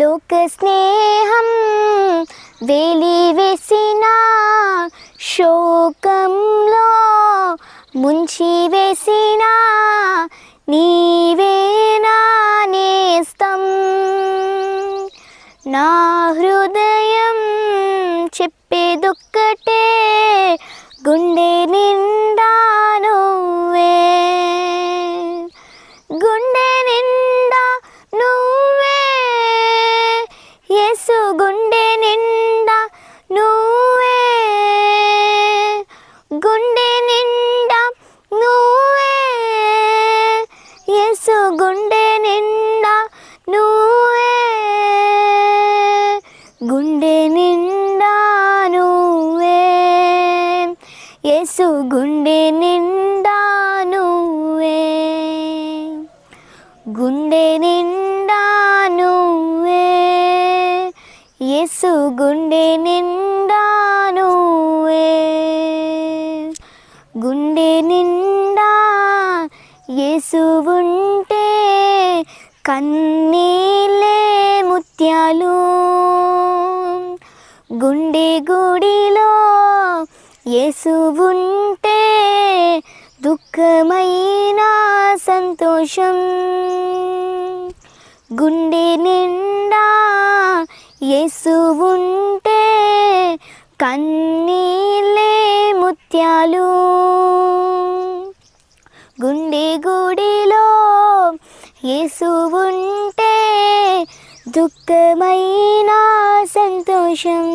లోక స్నేహం వెలివేసిన శోకంలో ముంచి వేసిన నీవే నా నేస్తం. నా హృదయం చెప్పేదొక్కటే, గుండె నిండా నువ్వే, గుండె నిండా నువ్వే యేసు, గుండె నిండా నువ్వే, గుండె నిండా నువ్వే యేసు, గుండె నిండా నువ్వే, గుండె నిండా నువ్వే యేసు, గుండె నిండా నువ్వే, గుండె నిండా నువ్వే యేసు, గుండె నిండా నువ్వే, గుండె నిండా యేసు ఉంటే కన్నీళ్ళే ముత్యాలు, గుండె గుడిలో యేసు ఉంటే దుఃఖమైన సంతోషం, గుండె నిండా యేసు ఉంటే కన్నీళ్ళే ముత్యాలు, గుండె గుడిలో యేసు ఉంటే దుఃఖమైన సంతోషం.